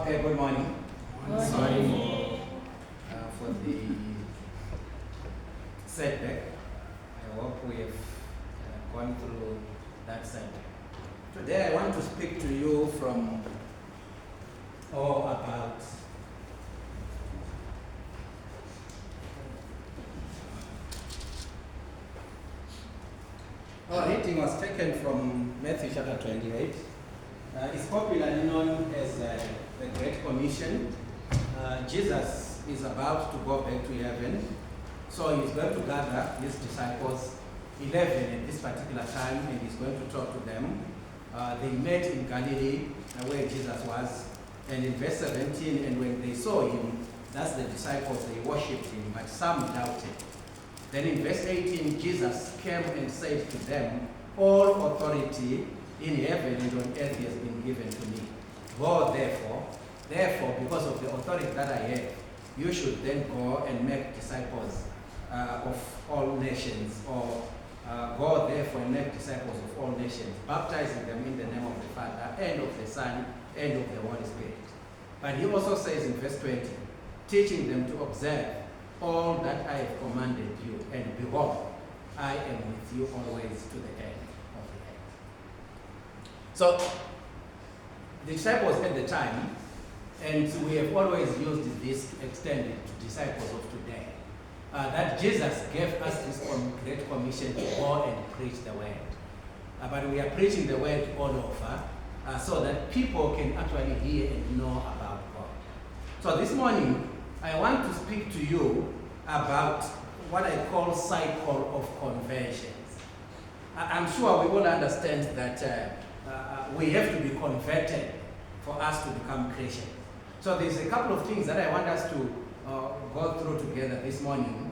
Okay, good morning. Sorry for the setback. I hope we have gone through that setback. Today I want to speak to you from about our reading was taken from Matthew chapter 28. It's popularly known as the Great Commission. Jesus is about to go back to heaven, so he's going to gather his disciples, 11 at this particular time, and he's going to talk to them. They met in Galilee, where Jesus was, and in verse 17, and when they saw him, that's the disciples, they worshipped him, but some doubted. Then in verse 18, Jesus came and said to them, "All authority in heaven and on earth has been given to me. Go therefore, because of the authority that I have, you should then go and make disciples of all nations, or go therefore and make disciples of all nations, baptizing them in the name of the Father, and of the Son, and of the Holy Spirit." But he also says in verse 20, "Teaching them to observe all that I have commanded you, and behold, I am with you always to the end of the earth." So, the disciples at the time, and we have always used this extended to disciples of today, that Jesus gave us this great commission to go and preach the word. But we are preaching the word all over, so that people can actually hear and know about God. So this morning, I want to speak to you about what I call cycle of conversions. I'm sure we all understand that we have to be converted for us to become Christians. So there's a couple of things that I want us to go through together this morning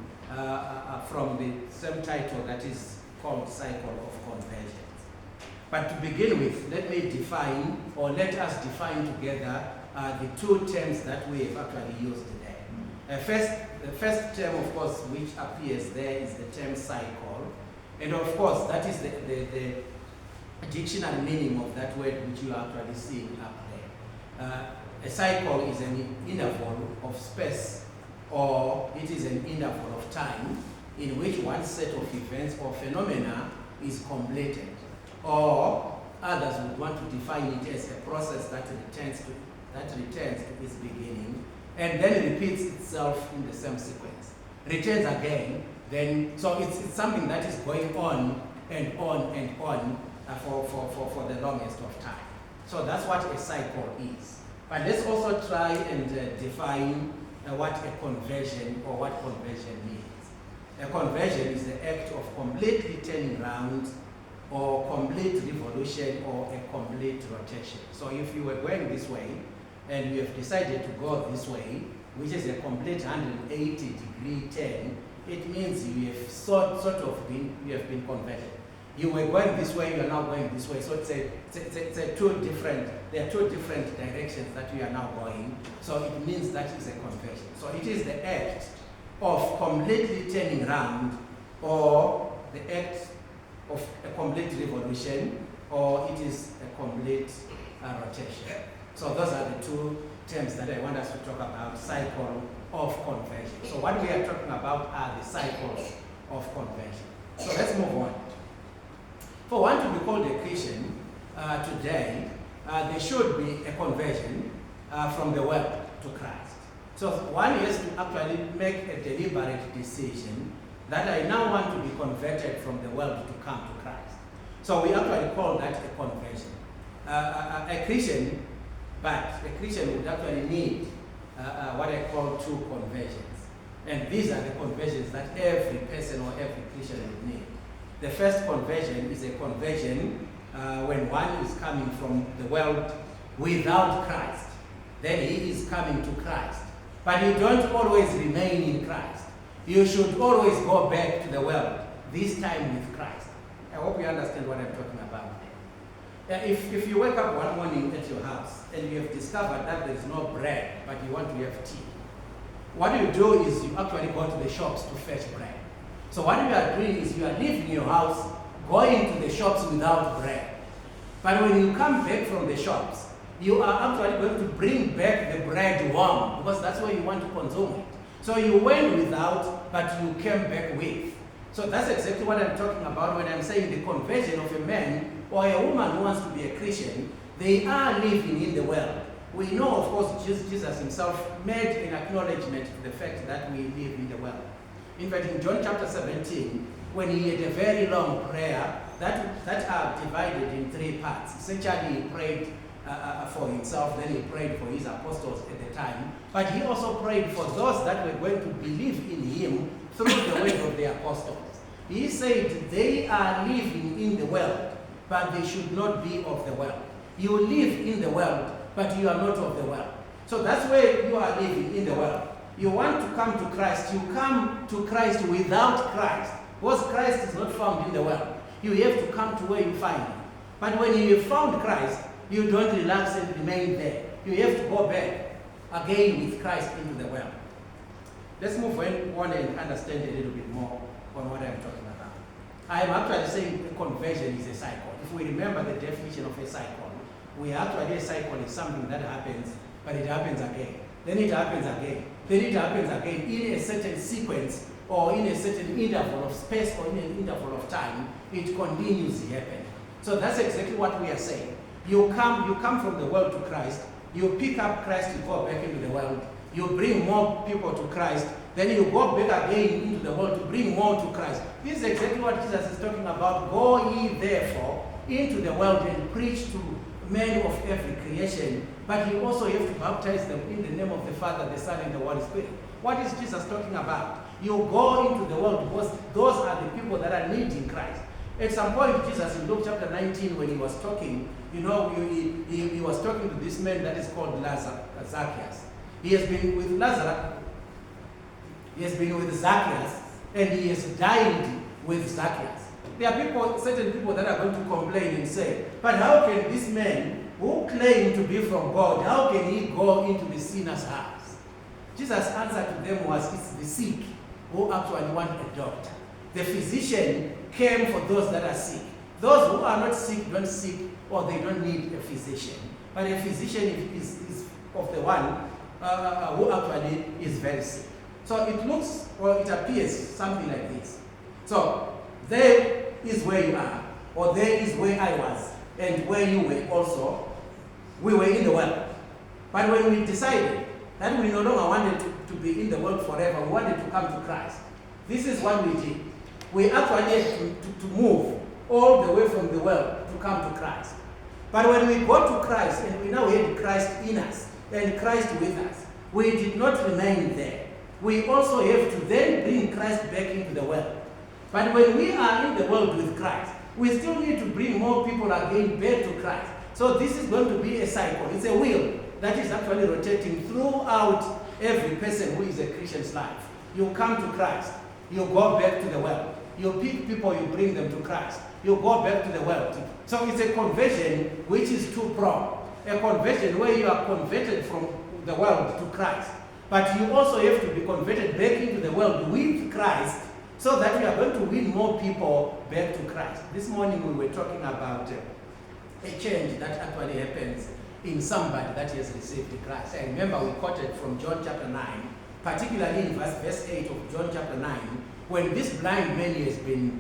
from the same title that is called Cycle of Conversions. But to begin with, let us define together the two terms that we have actually used today. The first term, of course, which appears there is the term cycle. And of course, that is the dictionary meaning of that word which you are actually seeing up there. A cycle is an interval of space, or it is an interval of time in which one set of events or phenomena is completed. Or others would want to define it as a process that returns to its beginning and then repeats itself in the same sequence. Returns again, then, so it's something that is going on and on and on for the longest of time. So that's what a cycle is. But let's also try and define what a conversion or what conversion means. A conversion is the act of completely turning around, or complete revolution, or a complete rotation. So if you were going this way and you have decided to go this way, which is a complete 180-degree turn, it means you have been converted. You were going this way, you are now going this way. So there are two different directions that we are now going. So it means that is a conversion. So it is the act of completely turning around, or the act of a complete revolution, or it is a complete rotation. So those are the two terms that I want us to talk about, cycle of conversion. So what we are talking about are the cycles of conversion. So let's move on. For one to be called a Christian today, there should be a conversion from the world to Christ. So one has to actually make a deliberate decision that I now want to be converted from the world to come to Christ. So we actually call that a conversion. A Christian would actually need what I call two conversions. And these are the conversions that every person or every Christian would need. The first conversion is a conversion when one is coming from the world without Christ. Then he is coming to Christ. But you don't always remain in Christ. You should always go back to the world, this time with Christ. I hope you understand what I'm talking about there. If you wake up one morning at your house and you have discovered that there is no bread, but you want to have tea, what you do is you actually go to the shops to fetch bread. So what you are doing is you are leaving your house, going to the shops without bread. But when you come back from the shops, you are actually going to bring back the bread warm, because that's where you want to consume it. So you went without, but you came back with. So that's exactly what I'm talking about when I'm saying the conversion of a man or a woman who wants to be a Christian. They are living in the world. We know, of course, Jesus himself made an acknowledgement to the fact that we live in the world. In fact, in John chapter 17, when he had a very long prayer that are divided in three parts. Essentially, he prayed for himself, then he prayed for his apostles at the time, but he also prayed for those that were going to believe in him through the word of the apostles. He said they are living in the world, but they should not be of the world. You live in the world, but you are not of the world. So that's where you are living in the world. You want to come to Christ, you come to Christ without Christ, because Christ is not found in the world. You have to come to where you find him. But when you have found Christ, you don't relax and remain there. You have to go back again with Christ into the world. Let's move on and understand a little bit more on what I'm talking about. I am actually saying conversion is a cycle. If we remember the definition of a cycle, we actually, a cycle is something that happens, but it happens again. Then it happens again. Then it happens again in a certain sequence or in a certain interval of space or in an interval of time. It continues to happen. So that's exactly what we are saying. You come from the world to Christ, you pick up Christ, you go back into the world, you bring more people to Christ, then you go back again into the world to bring more to Christ. This is exactly what Jesus is talking about. Go ye therefore into the world and preach to men of every creation, but you also have to baptize them in the name of the Father, the Son, and the Holy Spirit. What is Jesus talking about? You go into the world because those are the people that are needing Christ. At some point, Jesus in Luke chapter 19, when he was talking, he was talking to this man that is called Zacchaeus. He has been with Lazarus, he has been with Zacchaeus, and he has dined with Zacchaeus. There are certain people that are going to complain and say, but how can this man who claimed to be from God, how can he go into the sinner's house? Jesus' answer to them was, it's the sick who actually want a doctor. The physician came for those that are sick. Those who are not sick don't seek, or they don't need a physician. But a physician is of the one who actually is very sick. So it looks, or it appears something like this. So there is where you are, or there is where I was, and where you were also. We were in the world. But when we decided that we no longer wanted to be in the world forever, we wanted to come to Christ. This is what we did. We actually had to move all the way from the world to come to Christ. But when we got to Christ, and we now had Christ in us, and Christ with us, we did not remain there. We also have to then bring Christ back into the world. But when we are in the world with Christ, we still need to bring more people again back to Christ. So this is going to be a cycle. It's a wheel that is actually rotating throughout every person who is a Christian's life. You come to Christ, you go back to the world. You pick people, you bring them to Christ. You go back to the world. So it's a conversion which is two-pronged. A conversion where you are converted from the world to Christ. But you also have to be converted back into the world with Christ, so that we are going to win more people back to Christ. This morning we were talking about a change that actually happens in somebody that has received Christ. I remember we quoted from John chapter 9, particularly in verse 8 of John chapter 9, when this blind man has been,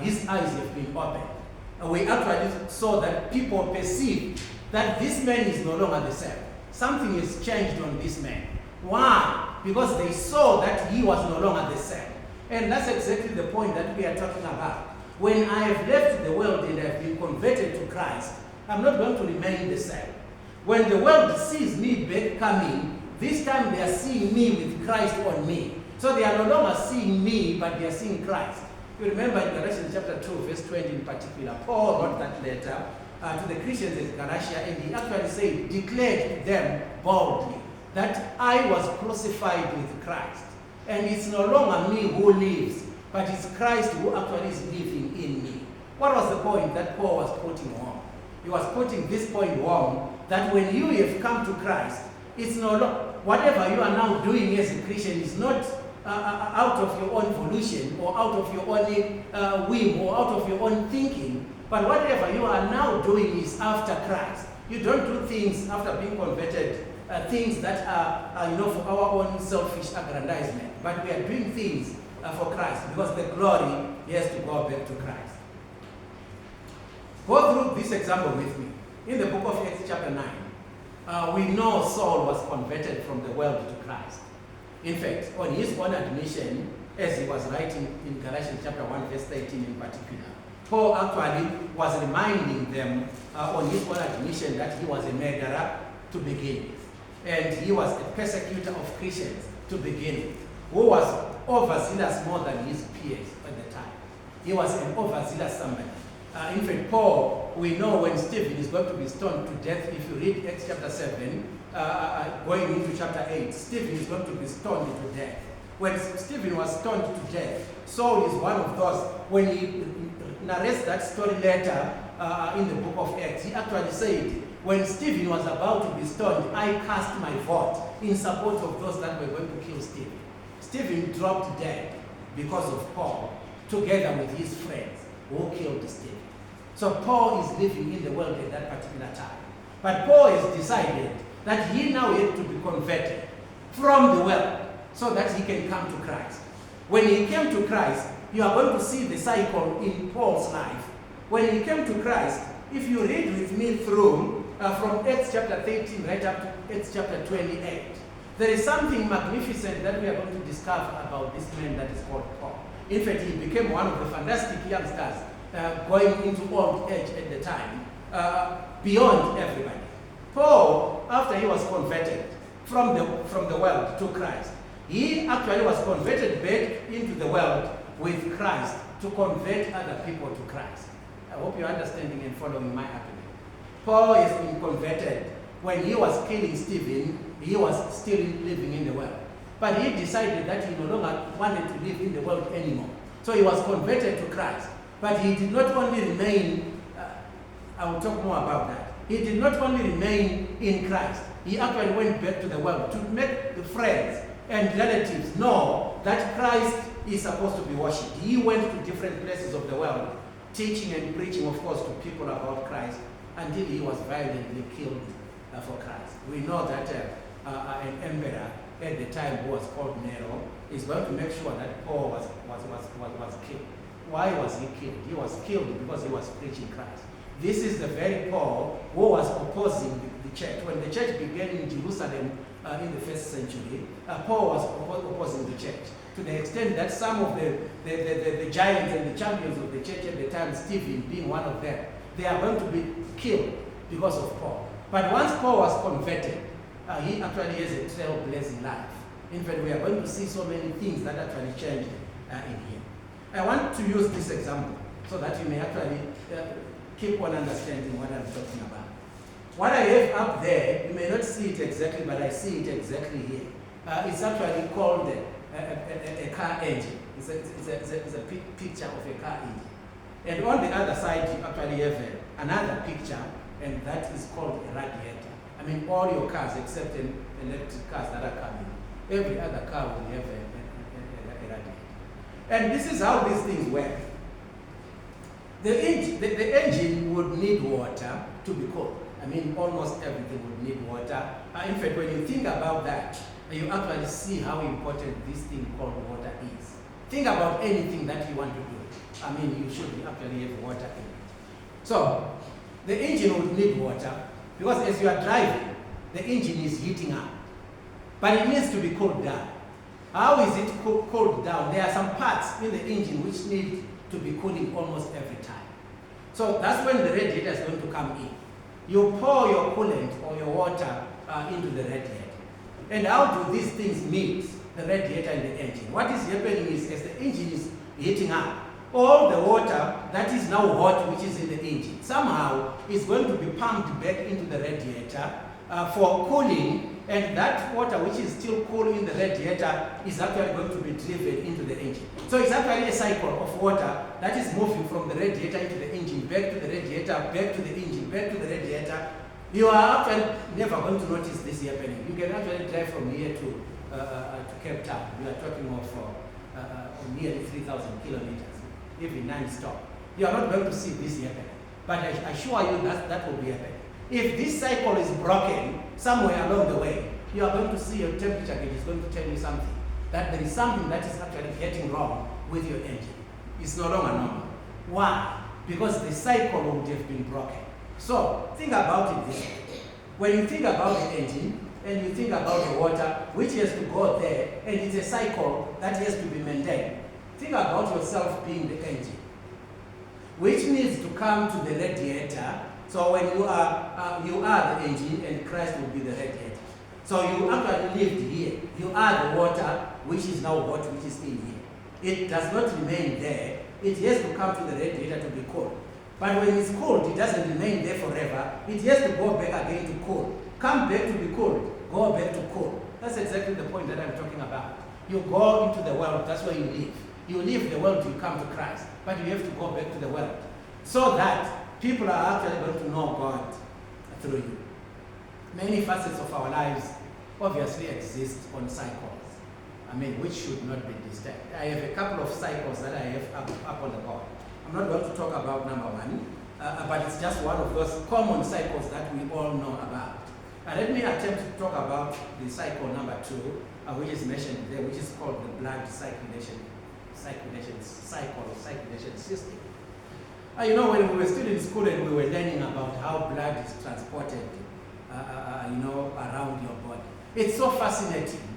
his eyes have been opened. We actually saw that people perceive that this man is no longer the same. Something has changed on this man. Why? Because they saw that he was no longer the same. And that's exactly the point that we are talking about. When I have left the world and have been converted to Christ, I'm not going to remain the same. When the world sees me back coming, this time they are seeing me with Christ on me. So they are no longer seeing me, but they are seeing Christ. You remember in Galatians chapter 2, verse 20 in particular, Paul wrote that letter to the Christians in Galatia, and he actually said, declared to them boldly that I was crucified with Christ. And it's no longer me who lives, but it's Christ who actually is living in me. What was the point that Paul was putting home? He was putting this point home, that when you have come to Christ, it's no longer, whatever you are now doing as a Christian is not out of your own volition, or out of your own whim, or out of your own thinking, but whatever you are now doing is after Christ. You don't do things after being converted, things that are for our own selfish aggrandizement. But we are doing things for Christ, because the glory has to go back to Christ. Go through this example with me. In the book of Acts chapter 9, we know Saul was converted from the world to Christ. In fact, on his own admission, as he was writing in Galatians chapter 1 verse 13 in particular, Paul actually was reminding them on his own admission that he was a murderer to begin with. And he was a persecutor of Christians to begin with, who was overzealous more than his peers at the time. He was an overzealous somebody. In fact, Paul, we know when Stephen is going to be stoned to death, if you read Acts chapter 7, going into chapter 8, Stephen is going to be stoned to death. When Stephen was stoned to death, Saul is one of those, when he narrates that story later in the book of Acts, he actually said, when Stephen was about to be stoned, I cast my vote in support of those that were going to kill Stephen. Stephen dropped dead because of Paul, together with his friends who killed Stephen. So Paul is living in the world at that particular time. But Paul has decided that he now had to be converted from the world so that he can come to Christ. When he came to Christ, you are going to see the cycle in Paul's life. When he came to Christ, if you read with me through from Acts chapter 13 right up to Acts chapter 28, there is something magnificent that we are going to discover about this man that is called Paul. In fact, he became one of the fantastic youngsters going into old age at the time, beyond everybody. Paul, after he was converted from the world to Christ, he actually was converted back into the world with Christ to convert other people to Christ. I hope you're understanding and following my argument. Paul has been converted. When he was killing Stephen, he was still living in the world. But he decided that he no longer wanted to live in the world anymore. So he was converted to Christ. But he did not only remain, I will talk more about that. He did not only remain in Christ. He actually went back to the world to make the friends and relatives know that Christ is supposed to be worshipped. He went to different places of the world, teaching and preaching, of course, to people about Christ, until he was violently killed for Christ. We know that an emperor at the time, who was called Nero, is going to make sure that Paul was killed. Why was he killed? He was killed because he was preaching Christ. This is the very Paul who was opposing the church. When the church began in Jerusalem in the first century, Paul was opposing the church, to the extent that some of the giants and the champions of the church at the time, Stephen being one of them, they are going to be killed because of Paul. But once Paul was converted, he actually has a trailblazing life. In fact, we are going to see so many things that actually changed in him. I want to use this example so that you may actually keep on understanding what I'm talking about. What I have up there, you may not see it exactly, but I see it exactly here. It's actually called a car engine. It's a picture of a car engine. And on the other side, you actually have another picture, and that is called a radiator. I mean, all your cars, except electric cars that are coming, every other car will have a radiator. And this is how these things work. The engine would need water to be cooled. I mean, almost everything would need water. In fact, when you think about that, you actually see how important this thing called water is. Think about anything that you want to do. I mean, you should actually have water in it. So, the engine would need water, because as you are driving, the engine is heating up. But it needs to be cooled down. How is it cooled down? There are some parts in the engine which need to be cooling almost every time. So that's when the radiator is going to come in. You pour your coolant or your water into the radiator. And how do these things meet, the radiator and the engine? What is happening is, as the engine is heating up, all the water that is now hot, which is in the engine, somehow is going to be pumped back into the radiator for cooling, and that water which is still cool in the radiator is actually going to be driven into the engine. So it's actually a cycle of water that is moving from the radiator into the engine, back to the radiator, back to the engine, back to the radiator. You are actually never going to notice this happening. You can actually drive from here to Cape Town. We are talking of nearly 3,000 kilometers, even non-stop. You are not going to see this happening. But I assure you that will be happening. If this cycle is broken somewhere along the way, you are going to see your temperature gauge is going to tell you something, that there is something that is actually getting wrong with your engine. It's no longer normal. Why? Because the cycle would have been broken. So think about it this way. When you think about the engine and you think about the water, which has to go there, and it's a cycle that has to be maintained. Think about yourself being the engine, which needs to come to the radiator. So when you are the engine and Christ will be the radiator. So you actually lived here. You are the water, which is now what which is in here. It does not remain there. It has to come to the radiator to be cooled. But when it's cooled, it doesn't remain there forever. It has to go back again to cool. Come back to be cooled. Go back to cool. That's exactly the point that I'm talking about. You go into the world, that's where you live. You leave the world, you come to Christ. But you have to go back to the world. So that people are actually going to know God through you. Many facets of our lives obviously exist on cycles. Which should not be disturbed. I have a couple of cycles that I have up on the board. I'm not going to talk about number one, but it's just one of those common cycles that we all know about. Let me attempt to talk about the cycle number two, which is mentioned there, which is called the blood circulation system. When we were still in school and we were learning about how blood is transported, around your body. It's so fascinating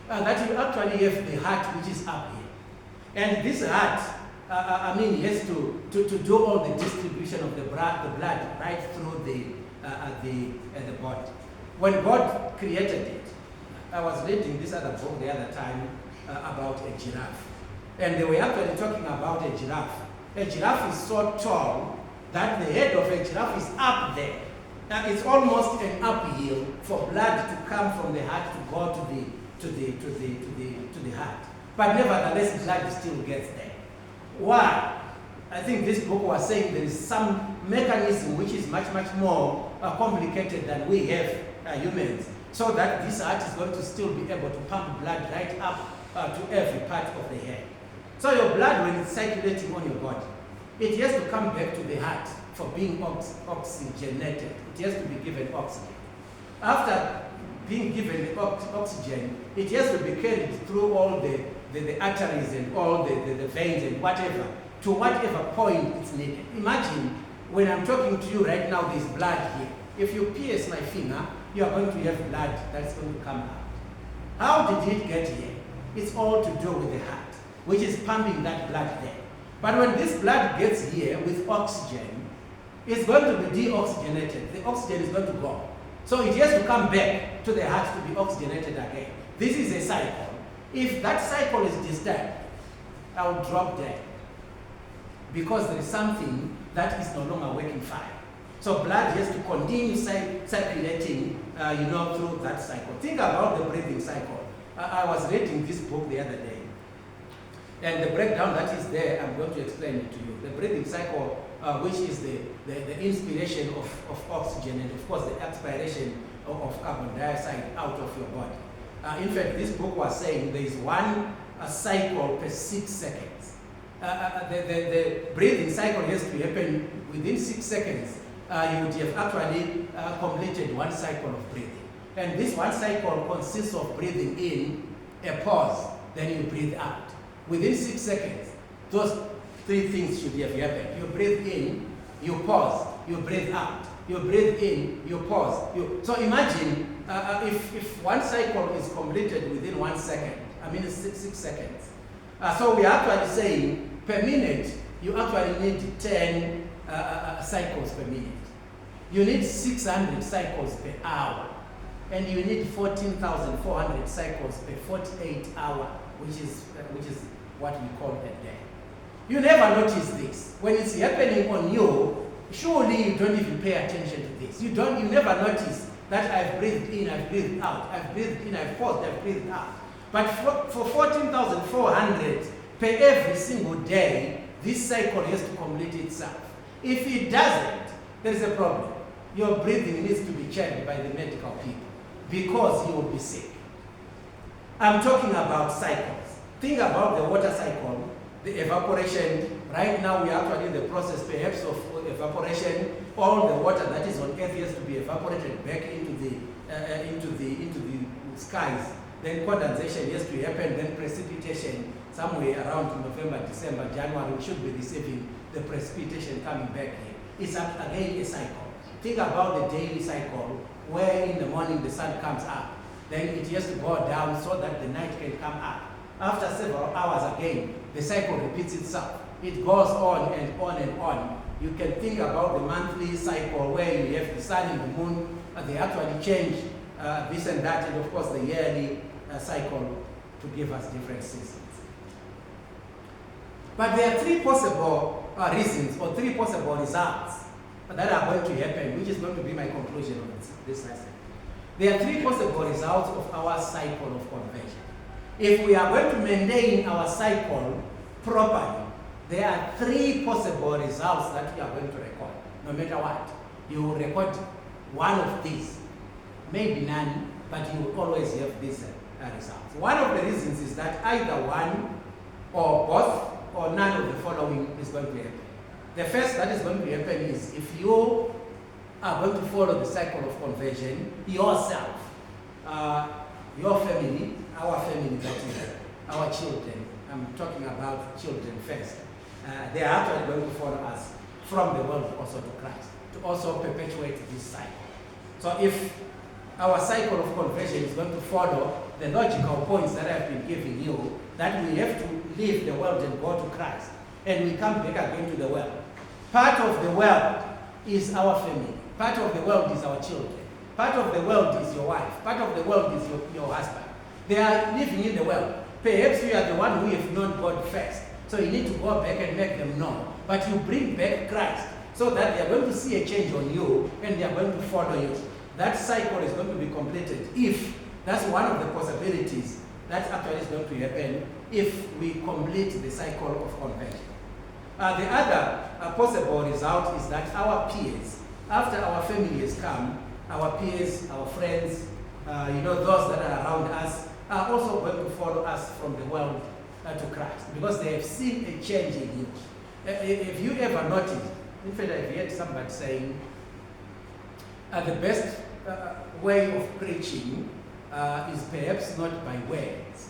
that you actually have the heart which is up here. And this heart, has to do all the distribution of the blood right through the body. When God created it, I was reading this other book the other time about a giraffe. And they were actually talking about a giraffe. A giraffe is so tall that the head of a giraffe is up there. Now it's almost an uphill for blood to come from the heart to go to the heart. But nevertheless, blood still gets there. Why? I think this book was saying there is some mechanism which is much, much more complicated than we have humans, so that this heart is going to still be able to pump blood right up to every part of the head. So your blood, when it's circulating on your body, it has to come back to the heart for being oxygenated. It has to be given oxygen. After being given the oxygen, it has to be carried through all the arteries and all the veins and whatever, to whatever point it's needed. Imagine when I'm talking to you right now, there's blood here. If you pierce my finger, you are going to have blood that's going to come out. How did it get here? It's all to do with the heart, which is pumping that blood there. But when this blood gets here with oxygen, it's going to be deoxygenated. The oxygen is going to go. So it has to come back to the heart to be oxygenated again. This is a cycle. If that cycle is disturbed, I will drop dead, because there is something that is no longer working fine. So blood has to continue circulating, through that cycle. Think about the breathing cycle. I was reading this book the other day, and the breakdown that is there, I'm going to explain it to you. The breathing cycle, which is the inspiration of oxygen, and of course the expiration of carbon dioxide out of your body. In fact, this book was saying there is one cycle per 6 seconds. The breathing cycle has to happen within 6 seconds. You would have actually completed one cycle of breathing. And this one cycle consists of breathing in, a pause, then you breathe out. Within 6 seconds, those 3 things should have happened. You breathe in, you pause, you breathe out. You breathe in, you pause. So imagine if one cycle is completed within 1 second, 6 seconds. So we are actually saying per minute, you actually need 10 cycles per minute. You need 600 cycles per hour. And you need 14,400 cycles per 48 hour, which is what we call a day. You never notice this. When it's happening on you, surely you don't even pay attention to this. You never notice that I've breathed in, I've breathed out, I've breathed in, I've paused, I've breathed out. But for 14,400 per every single day, this cycle has to complete itself. If it doesn't, there's a problem. Your breathing needs to be checked by the medical people, because you will be sick. I'm talking about cycles. Think about the water cycle, the evaporation. Right now we are actually in the process perhaps of evaporation. All the water that is on earth has to be evaporated back into the skies. Then condensation has to happen, then precipitation somewhere around November, December, January, we should be receiving the precipitation coming back here. It's again a cycle. Think about the daily cycle where in the morning the sun comes up, then it has to go down so that the night can come up. After several hours again, the cycle repeats itself. It goes on and on and on. You can think about the monthly cycle where you have the sun and the moon, they actually change this and that, and of course the yearly cycle to give us different seasons. But there are three possible reasons or three possible results that are going to happen, which is going to be my conclusion of this lesson. There are three possible results of our cycle of conversion. If we are going to maintain our cycle properly, there are three possible results that we are going to record. No matter what, you will record one of these, maybe none, but you will always have these results. One of the reasons is that either one or both or none of the following is going to happen. The first that is going to happen is if you are going to follow the cycle of conversion yourself, your family, our family, that is our children. I'm talking about children first. They are actually going to follow us from the world also to Christ, to also perpetuate this cycle. So if our cycle of conversion is going to follow the logical points that I've been giving you, that we have to leave the world and go to Christ, and we come back again to the world. Part of the world is our family. Part of the world is our children. Part of the world is your wife. Part of the world is your husband. They are living in the world. Perhaps you are the one who have known God first. So you need to go back and make them know. But you bring back Christ so that they are going to see a change on you and they are going to follow you. That cycle is going to be completed if that's one of the possibilities that actually is going to happen if we complete the cycle of conversion. The other possible result is that our peers, after our family has come, our peers, our friends, those that are around us, are also going to follow us from the world to Christ because they have seen a change in you. If you ever noticed, in fact, I've heard somebody saying, the best way of preaching is perhaps not by words,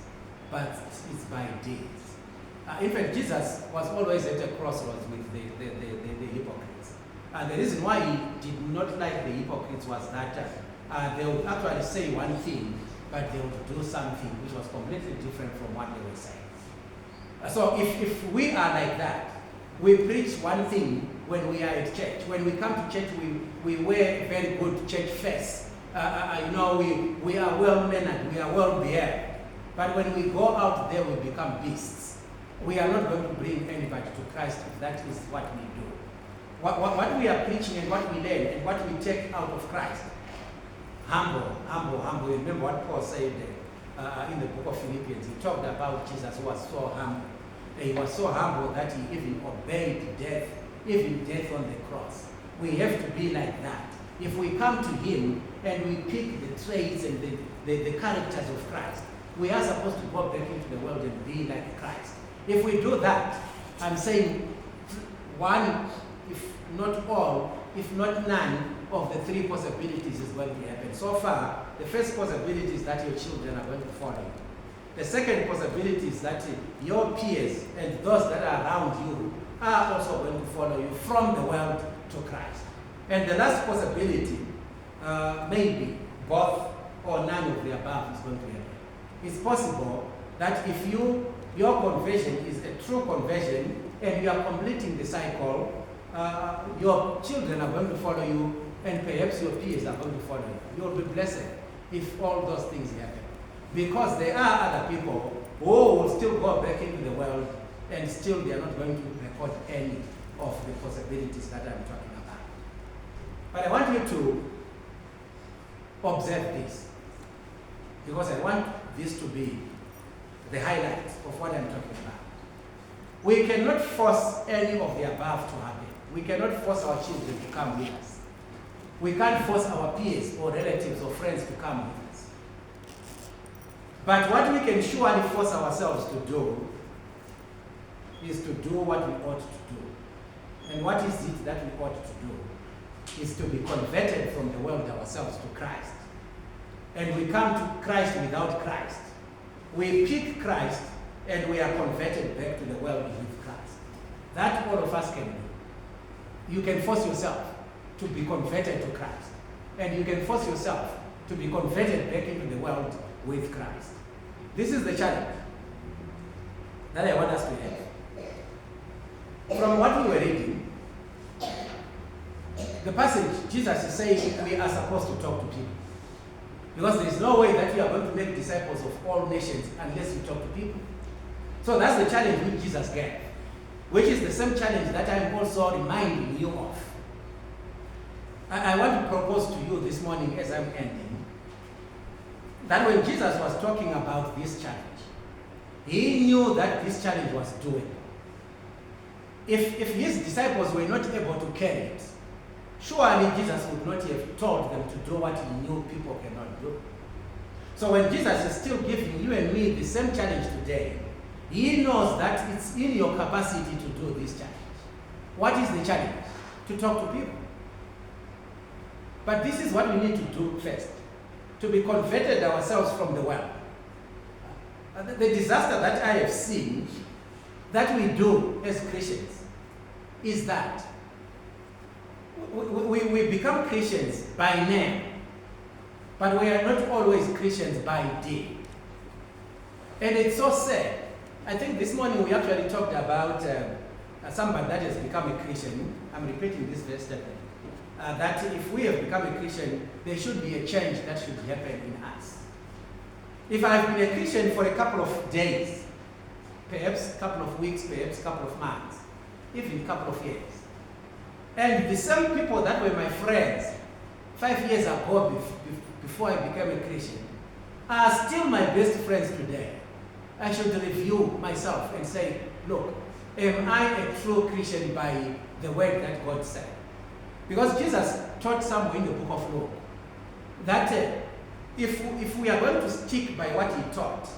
but it's by deeds. In fact, Jesus was always at a crossroads with the hypocrites. The reason why he did not like the hypocrites was that they would actually say one thing, but they would do something which was completely different from what they were saying. So if we are like that, we preach one thing when we are at church. When we come to church, we wear a very good church face. We are well-mannered, we are well-behaved. But when we go out there, we become beasts. We are not going to bring anybody to Christ if that is what we do. What we are preaching and what we learn and what we take out of Christ. Humble, humble, humble. Remember what Paul said in the book of Philippians. He talked about Jesus who was so humble. He was so humble that he even obeyed death, even death on the cross. We have to be like that. If we come to him and we pick the traits and the characters of Christ, we are supposed to go back into the world and be like Christ. If we do that, I'm saying one, if not all, if not none, of the three possibilities is going to happen. So far, the first possibility is that your children are going to follow you. The second possibility is that your peers and those that are around you are also going to follow you from the world to Christ. And the last possibility, maybe both or none of the above is going to happen. It's possible that if your conversion is a true conversion and you are completing the cycle, your children are going to follow you and perhaps your peers are going to follow you. You will be blessed if all those things happen. Because there are other people who will still go back into the world and still they are not going to record any of the possibilities that I'm talking about. But I want you to observe this because I want this to be the highlight of what I'm talking about. We cannot force any of the above to happen. We cannot force our children to come with us. We can't force our peers or relatives or friends to come with us. But what we can surely force ourselves to do is to do what we ought to do. And what is it that we ought to do? Is to be converted from the world ourselves to Christ. And we come to Christ without Christ. We pick Christ and we are converted back to the world with Christ. That all of us can do. You can force yourself to be converted to Christ. And you can force yourself to be converted back into the world with Christ. This is the challenge that I want us to have. From what we were reading, the passage, Jesus is saying we are supposed to talk to people. Because there is no way that you are going to make disciples of all nations unless you talk to people. So that's the challenge which Jesus gave, which is the same challenge that I'm also reminding you of. I want to propose to you this morning as I'm ending, that when Jesus was talking about this challenge, he knew that this challenge was doable. If his disciples were not able to carry it, surely Jesus would not have told them to do what he knew people cannot do. So when Jesus is still giving you and me the same challenge today, he knows that it's in your capacity to do this challenge. What is the challenge? To talk to people. But this is what we need to do first, to be converted ourselves from the world. The disaster that I have seen that we do as Christians is that we become Christians by name, but we are not always Christians by deed. And it's so sad. I think this morning we actually talked about somebody that has become a Christian. I'm repeating this very statement. That if we have become a Christian, there should be a change that should happen in us. If I've been a Christian for a couple of days, perhaps a couple of weeks, perhaps a couple of months, even a couple of years, and the same people that were my friends 5 years ago before I became a Christian are still my best friends today, I should review myself and say, look, am I a true Christian by the word that God said? Because Jesus taught somewhere in the book of Luke that if we are going to stick by what he taught,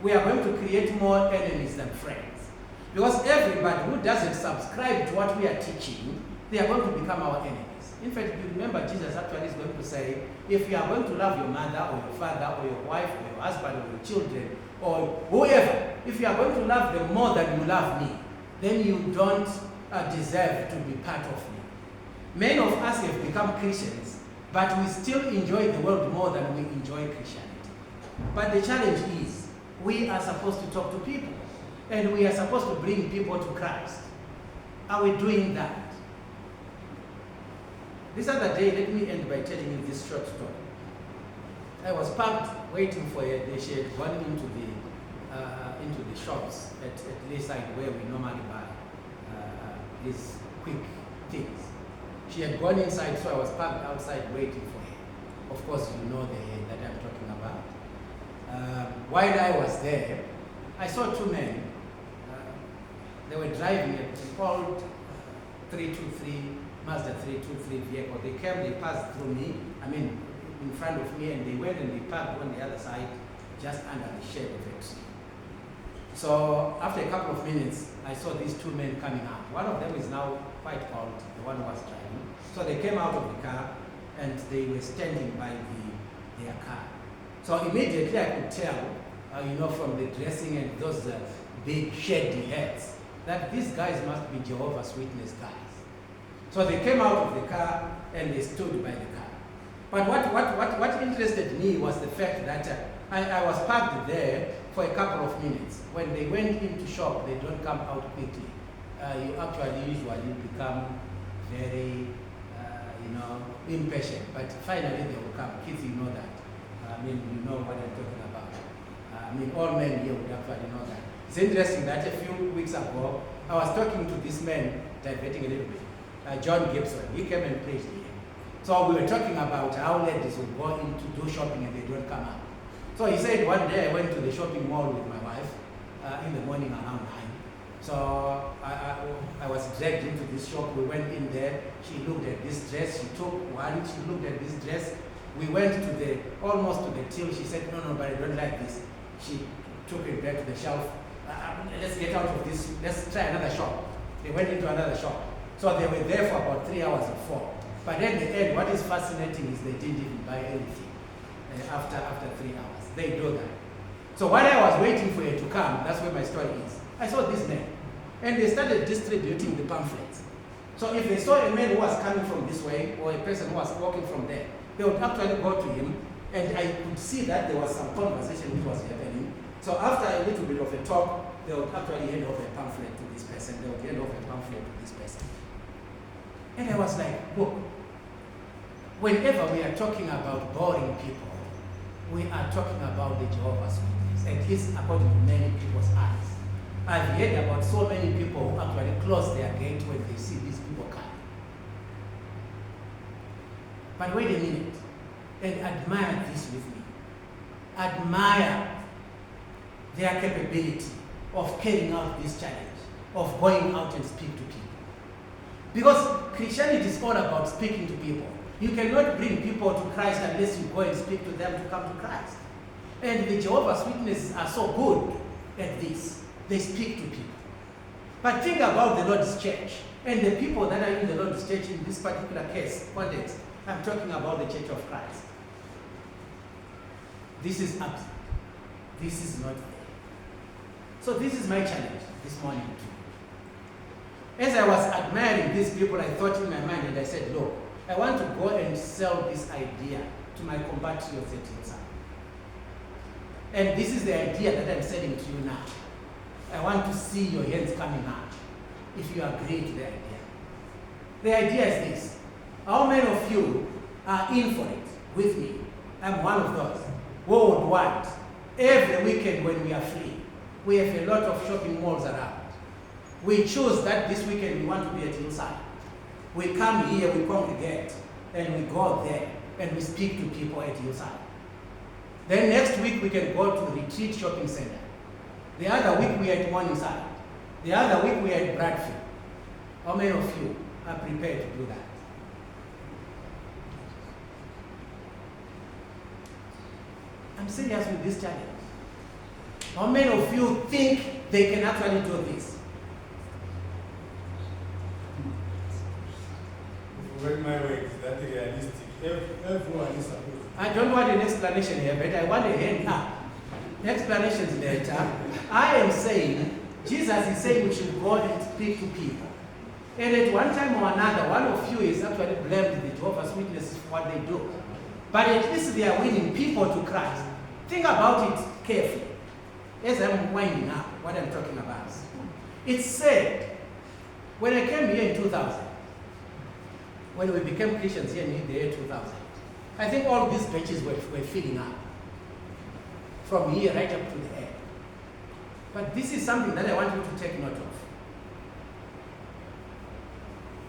we are going to create more enemies than friends. Because everybody who doesn't subscribe to what we are teaching, they are going to become our enemies. In fact, you remember Jesus actually is going to say, if you are going to love your mother or your father or your wife or your husband or your children or whoever, if you are going to love them more than you love me, then you don't deserve to be part of me. Many of us have become Christians, but we still enjoy the world more than we enjoy Christianity. But the challenge is, we are supposed to talk to people, and we are supposed to bring people to Christ. Are we doing that? This other day, let me end by telling you this short story. I was parked waiting for her. She had gone into the shops at Hillside where we normally buy these quick things. She had gone inside, so I was parked outside waiting for her. Of course, you know the hair that I'm talking about. While I was there, I saw two men. They were driving a old 323 Mazda 323 vehicle. They came, they passed through me, in front of me, and they went and they parked on the other side, just under the shade of a tree. So after a couple of minutes, I saw these two men coming out. One of them is now quite old, the one who was driving. So they came out of the car and they were standing by their car. So immediately I could tell, from the dressing and those big shady heads, that these guys must be Jehovah's Witness guys. So they came out of the car and they stood by the car. But what interested me was the fact that I was parked there for a couple of minutes. When they went into shop, they don't come out quickly. You actually usually become very, impatient. But finally they will come. Kids, you know that. You know what I'm talking about. All men here would actually know that. It's interesting that a few weeks ago, I was talking to this man, diverting a little bit, John Gibson. He came and preached here. So we were talking about how ladies would go in to do shopping and they don't come out. So he said one day I went to the shopping mall with my wife in the morning around 9. So I was dragged into this shop. We went in there. She looked at this dress. She took one. She looked at this dress. We went to almost to the till. She said, no, but I don't like this. She took it back to the shelf. Let's get out of this. Let's try another shop. They went into another shop. So they were there for about 3 hours or 4. But at the end, what is fascinating is they didn't even buy anything after 3 hours. They do that. So while I was waiting for her to come, that's where my story is. I saw this man, and they started distributing the pamphlets. So if they saw a man who was coming from this way, or a person who was walking from there, they would actually go to him, and I could see that there was some conversation which was happening. So after a little bit of a talk, they would actually hand over a pamphlet to this person. They would hand over a pamphlet to this person. And I was like, look, whenever we are talking about boring people, we are talking about the Jehovah's Witnesses, at least according to many people's eyes. I've heard about so many people who actually close their gate when they see these people coming. But wait a minute, and admire this with me. Admire their capability of carrying out this challenge, of going out and speak to people. Because Christianity is all about speaking to people. You cannot bring people to Christ unless you go and speak to them to come to Christ. And the Jehovah's Witnesses are so good at this. They speak to people. But think about the Lord's church and the people that are in the Lord's church in this particular case, context. I'm talking about the Church of Christ. This is absent. This is not there. So this is my challenge this morning too. As I was admiring these people, I thought in my mind and I said, look, I want to go and sell this idea to my compatriots at Hillside. And this is the idea that I'm selling to you now. I want to see your hands coming up if you agree to the idea. The idea is this. How many of you are in for it with me? I'm one of those who would want every weekend when we are free. We have a lot of shopping malls around. We choose that this weekend we want to be at Hillside. We come here, we congregate, and we go there, and we speak to people at Hillside. Then next week we can go to the Retreat Shopping Center. The other week we are at Morningside. The other week we are at Bradfield. How many of you are prepared to do that? I'm serious with this challenge. How many of you think they can actually do this? Well, my way is that realistic. Everyone is supposed to. I don't want an explanation here, but I want a hand up. Explanations later. I am saying, Jesus is saying we should go and speak to people. And at one time or another, one of you is actually blamed the Jehovah's Witnesses for what they do. But at least they are winning people to Christ. Think about it carefully. As I'm winding up what I'm talking about. It's said, when I came here in 2000, when we became Christians here in the year 2000, I think all these batches were filling up. From here right up to the end. But this is something that I want you to take note of.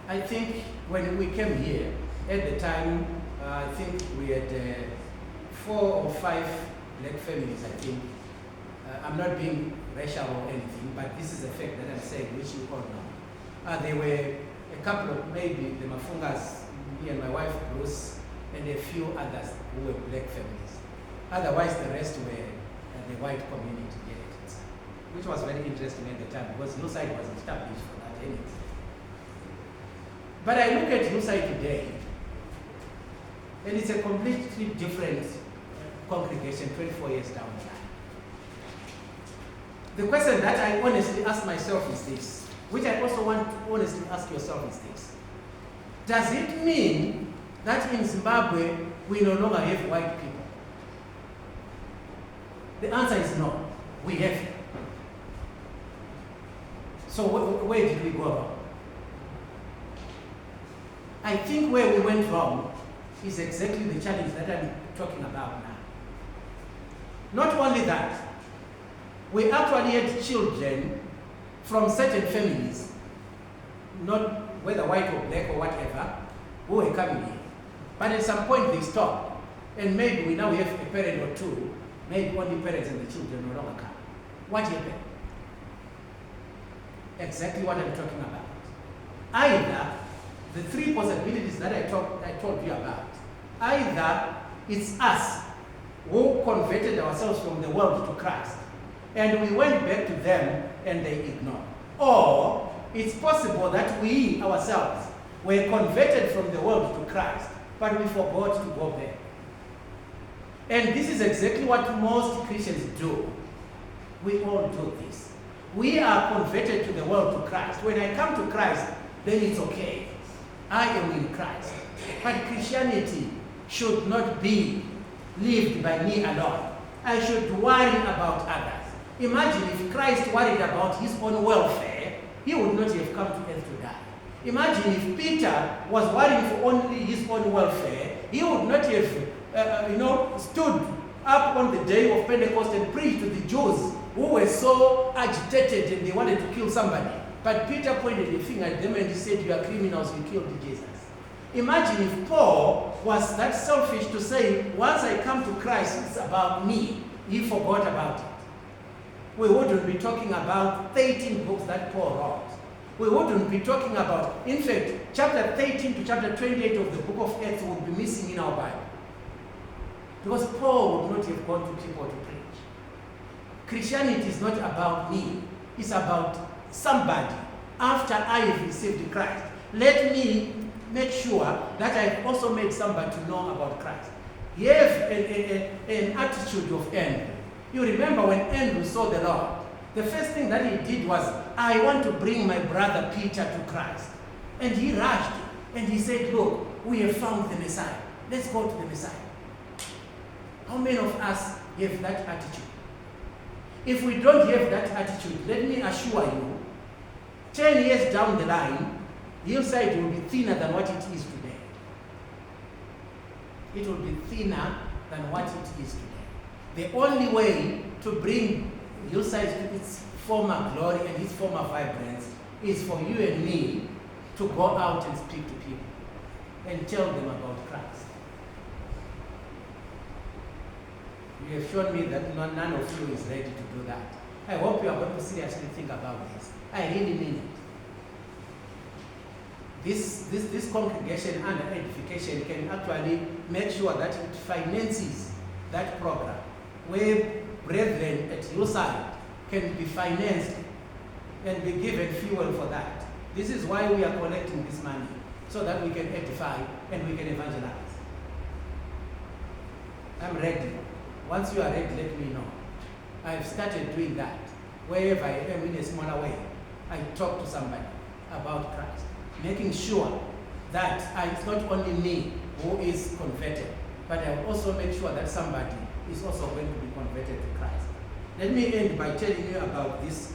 I think when we came here, at the time, I think we had 4 or 5 black families, I think. I'm not being racial or anything, but this is a fact that I'm saying, which you all know. There were a couple of, maybe the Mafungas, me and my wife, Bruce, and a few others who were black families. Otherwise, the rest were the white community here at Hillside, which was very interesting at the time because Hillside was established for that anyway. But I look at Hillside today, and it's a completely different congregation 24 years down the line. The question that I honestly ask myself is this, which I also want to honestly ask yourself is this. Does it mean that in Zimbabwe we no longer have white people? The answer is no. We have. So where did we go wrong? I think where we went wrong is exactly the challenge that I'm talking about now. Not only that, we actually had children from certain families, not whether white or black or whatever, who were coming here. But at some point they stopped. And maybe we now have a parent or two, maybe only parents and the children no longer come. What happened? Exactly what I'm talking about. Either the 3 possibilities that I told you about, either it's us who converted ourselves from the world to Christ, and we went back to them and they ignored. Or it's possible that we ourselves were converted from the world to Christ, but we forgot to go back. And this is exactly what most Christians do. We all do this. We are converted to the world to Christ. When I come to Christ, then it's okay. I am in Christ. But Christianity should not be lived by me alone. I should worry about others. Imagine if Christ worried about his own welfare, he would not have come to earth to die. Imagine if Peter was worrying for only his own welfare, he would not have stood up on the day of Pentecost and preached to the Jews who were so agitated and they wanted to kill somebody. But Peter pointed a finger at them and he said, "You are criminals, you killed Jesus." Imagine if Paul was that selfish to say, once I come to Christ, it's about me. He forgot about it. We wouldn't be talking about 13 books that Paul wrote. We wouldn't be talking about, in fact, chapter 13 to chapter 28 of the book of Acts would be missing in our Bible. Because Paul would not have gone to people to preach. Christianity is not about me. It's about somebody. After I have received Christ, let me make sure that I've also made somebody to know about Christ. He have an attitude of envy. You remember when Andrew saw the Lord, the first thing that he did was, "I want to bring my brother Peter to Christ." And he rushed and he said, "Look, we have found the Messiah. Let's go to the Messiah." How many of us have that attitude? If we don't have that attitude, let me assure you, 10 years down the line, Hillside will be thinner than what it is today. It will be thinner than what it is today. The only way to bring Hillside to its former glory and its former vibrance is for you and me to go out and speak to people and tell them about Christ. You have shown me that none of you is ready to do that. I hope you are going to seriously think about this. I really mean it. This congregation under edification can actually make sure that it finances that program, where brethren at Hillside can be financed and be given fuel for that. This is why we are collecting this money, so that we can edify and we can evangelize. I'm ready. Once you are ready, let me know. I've started doing that. Wherever I am in a smaller way, I talk to somebody about Christ, making sure that it's not only me who is converted, but I will also make sure that somebody is also going to be converted to Christ. Let me end by telling you about this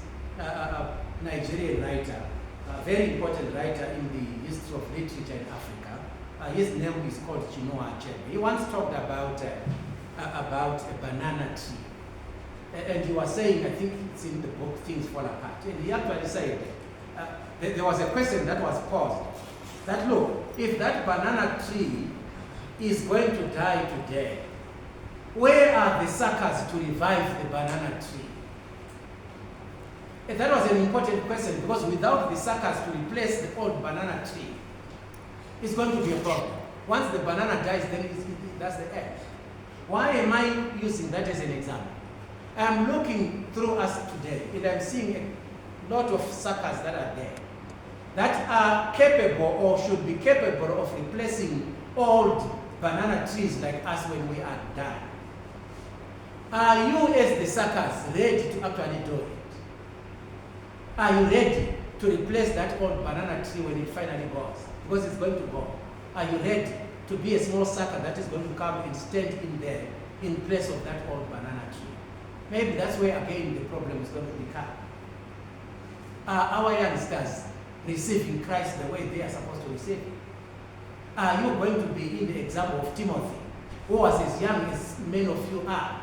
Nigerian writer, a very important writer in the history of literature in Africa. His name is called Chinua Achebe. He once talked about a banana tree. And he was saying, I think it's in the book, Things Fall Apart. And he actually said, there was a question that was posed, that look, if that banana tree is going to die today, where are the suckers to revive the banana tree? And that was an important question, because without the suckers to replace the old banana tree, it's going to be a problem. Once the banana dies, then that's the end. Why am I using that as an example? I'm looking through us today, and I'm seeing a lot of suckers that are there that are capable or should be capable of replacing old banana trees like us when we are done. Are you, as the suckers, ready to actually do it? Are you ready to replace that old banana tree when it finally goes? Because it's going to go. Are you ready to be a small sucker that is going to come and stand in there in place of that old banana tree? Maybe that's where, again, the problem is going to become. Are our youngsters receiving Christ the way they are supposed to receive it? Are you going to be in the example of Timothy, who was as young as many of you are?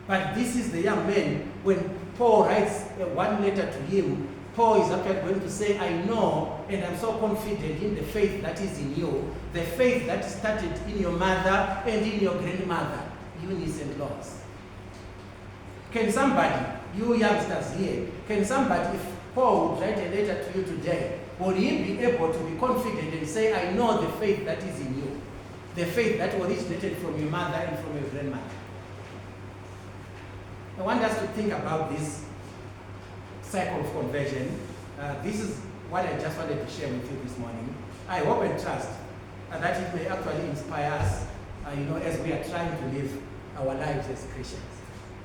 But this is the young man, when Paul writes one letter to him, Paul is actually going to say, I know and I'm so confident in the faith that is in you, the faith that started in your mother and in your grandmother, Eunice and Lois. Can somebody, you youngsters here, can somebody, if Paul would write a letter to you today, would he be able to be confident and say, I know the faith that is in you, the faith that originated from your mother and from your grandmother? I want us to think about this cycle of conversion This is what I just wanted to share with you this morning. I hope and trust that it may actually inspire us, as we are trying to live our lives as Christians.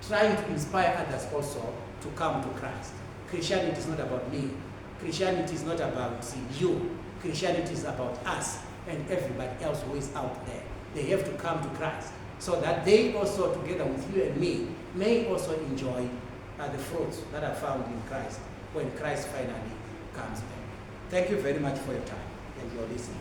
Trying to inspire others also to come to Christ. Christianity is not about me. Christianity is not about you. Christianity is about us and everybody else who is out there. They have to come to Christ so that they also, together with you and me, may also enjoy the fruits that are found in Christ when Christ finally comes back. Thank you very much for your time and your listening.